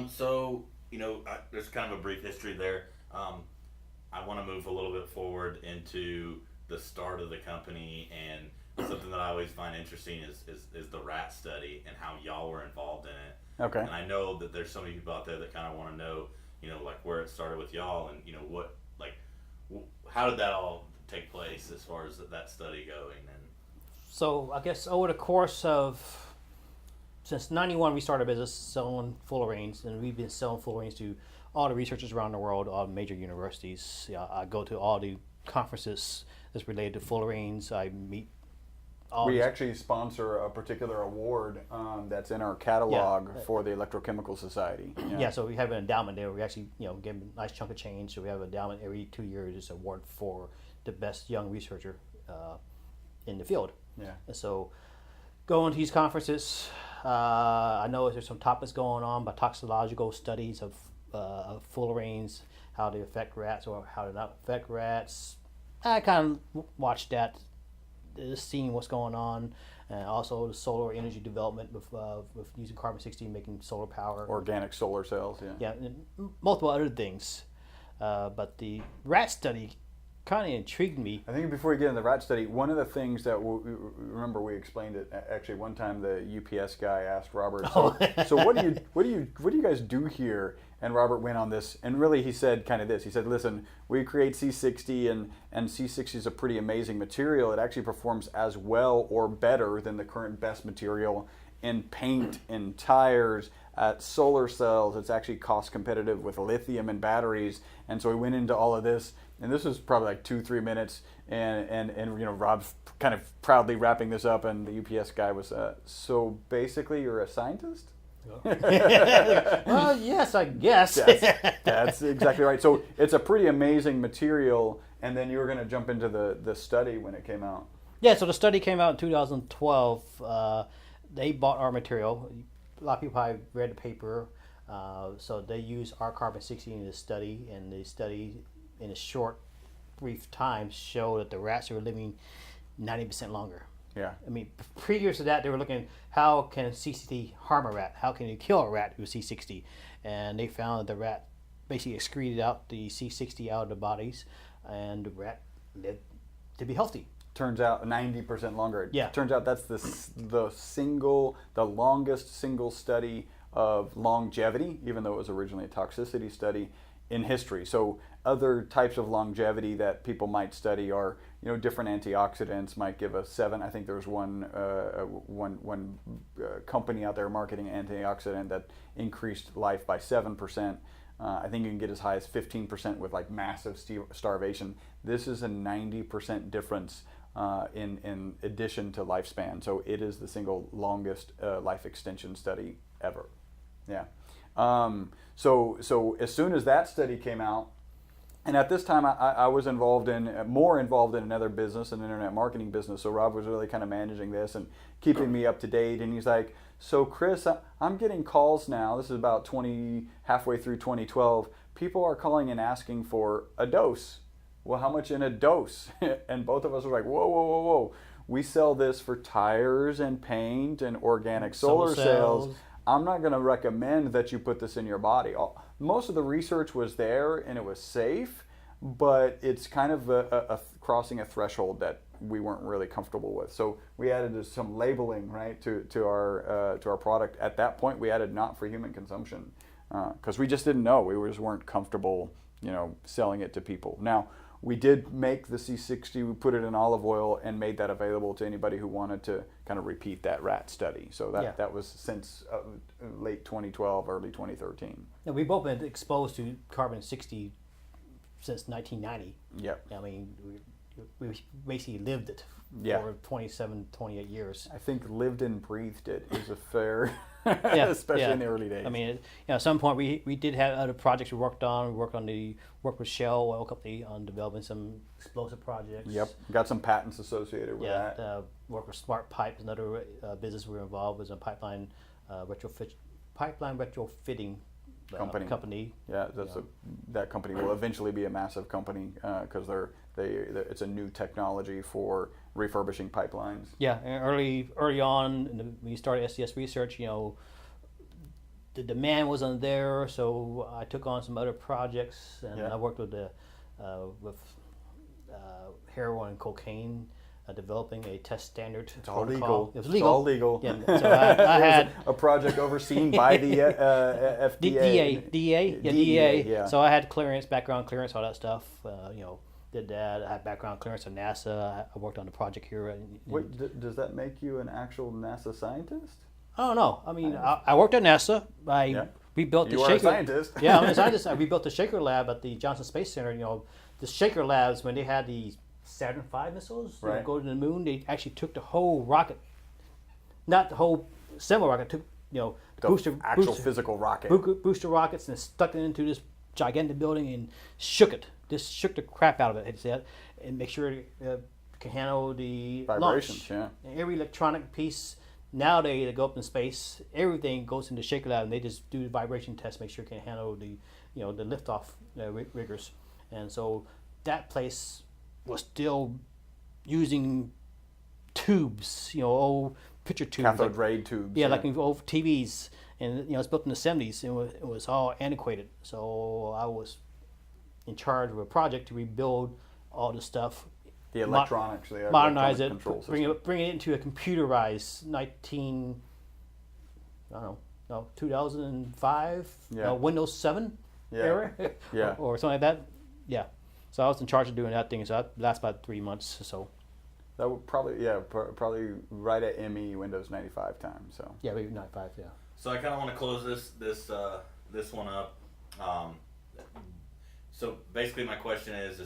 So, there's kind of a brief history there. Um, I want to move a little bit forward into the start of the company, and something that I always find interesting is the rat study and how y'all were involved in it. Okay. And I know that there's so many people out there that kind of want to know, like where it started with y'all, and how did that all take place as far as that study going? And So I guess over the course of since '91 we started a business selling fullerenes, and we've been selling fullerenes to all the researchers around the world, all the major universities. I go to all the conferences that's related to fullerenes. I meet all We these, actually sponsor a particular award that's in our catalog Yeah. for the Electrochemical Society. yeah. So we have an endowment there. We actually give them a nice chunk of change. So we have an endowment every 2 years. It's an award for the best young researcher in the field. Yeah. And so going to these conferences, I know there's some topics going on, but toxicological studies of fullerenes, how they affect rats or how they not affect rats. I kind of watched that, seeing what's going on, and also the solar energy development with using carbon-60 making solar power. Organic solar cells. Yeah. Yeah, and multiple other things. But the rat study kind of intrigued me. I think before we get into the rat study, one of the things that remember we explained it actually one time. The UPS guy asked Robert, "So what do you guys do here?" And Robert went on this, and really he said kind of this. He said, "Listen, we create C60, and C60 is a pretty amazing material. It actually performs as well or better than the current best material in paint, in tires, at solar cells. It's actually cost competitive with lithium and batteries." And so we went into all of this. And this was probably like 2-3 minutes, and Rob's kind of proudly wrapping this up, and the UPS guy was, so basically you're a scientist? Well, yes, I guess. That's exactly right. So it's a pretty amazing material, and then you were going to jump into the study when it came out. Yeah, so the study came out in 2012. They bought our material. A lot of people probably read the paper. So they used our carbon-60 in the study, and the study in a short, brief time showed that the rats were living 90% longer. Yeah. I mean, previous to that, they were looking how can C60 harm a rat? How can you kill a rat with C60? And they found that the rat basically excreted out the C60 out of the bodies, and the rat lived to be healthy. Turns out 90% longer. Yeah. Turns out that's the longest single study of longevity, even though it was originally a toxicity study, in history. So other types of longevity that people might study are, different antioxidants might give a 7. I think there's one company out there marketing antioxidant that increased life by 7%. I think you can get as high as 15% with like massive starvation. This is a 90% difference in addition to lifespan. So it is the single longest life extension study ever. Yeah. So as soon as that study came out, and at this time I was more involved in another business, an internet marketing business. So Rob was really kind of managing this and keeping me up to date. And he's like, "So Chris, I'm getting calls now. This is about halfway through 2012. People are calling and asking for a dose. Well, how much in a dose?" And both of us were like, "Whoa, whoa, whoa, whoa. We sell this for tires and paint and organic solar cells. I'm not going to recommend that you put this in your body." Most of the research was there and it was safe, but it's kind of a crossing a threshold that we weren't really comfortable with. So we added some labeling, right, to our product. At that point, we added not for human consumption because we just didn't know. We just weren't comfortable, selling it to people. Now, we did make the C60, we put it in olive oil and made that available to anybody who wanted to kind of repeat that rat study. So that was since late 2012, early 2013. And we've both been exposed to carbon-60 since 1990. Yep. I mean, we basically lived it for 27, 28 years. I think lived and breathed it is a fair, Yeah, especially yeah. in the early days. I mean, at some point we did have other projects we worked on. We worked with Shell Oil Company on developing some explosive projects. Yep, got some patents associated with that. Worked with Smart Pipes, another business we were involved with, a pipeline retrofitting company. Yeah, that company will eventually be a massive company because it's a new technology for refurbishing pipelines. Yeah, and early on when you started SES Research, the demand wasn't there, so I took on some other projects, and Yeah. I worked with heroin and cocaine, developing a test standard It's all protocol. legal. It was It's legal. all legal. Yeah, so I had a project overseen by the FDA. DEA. Yeah. So I had clearance, background clearance, all that stuff. Did that. I had background clearance at NASA. I worked on the project here. Wait, does that make you an actual NASA scientist? I don't know. I mean, I worked at NASA. Yeah. Rebuilt the You are a shaker. scientist. Yeah, I'm a scientist. I rebuilt the shaker lab at the Johnson Space Center. The shaker labs, when they had the Saturn V missiles Right. go to the moon, they actually took the whole rocket, not the whole semi rocket, took The booster physical rocket. booster rockets and stuck it into this gigantic building and shook it. Just shook the crap out of it. It said, and make sure it can handle the Vibrations, launch. yeah. And every electronic piece nowadays that go up in space, everything goes into shaker lab, and they just do the vibration test, make sure it can handle the the liftoff rigors. And so that place was still using tubes, old picture tubes, Cathode ray tubes. yeah, like in old TVs, and it's built in the '70s. It was all antiquated. So I was in charge of a project to rebuild all the stuff, the electronics, the modernize electronic it, control bring it into a computerized 2005, Yeah. Windows 7 Yeah. era, Yeah. or something like that. Yeah. So I was in charge of doing that thing. So that lasted about 3 months. So That would probably right at ME Windows 95 time. So yeah, maybe 95. Yeah. So I kind of want to close this one up. So basically, my question is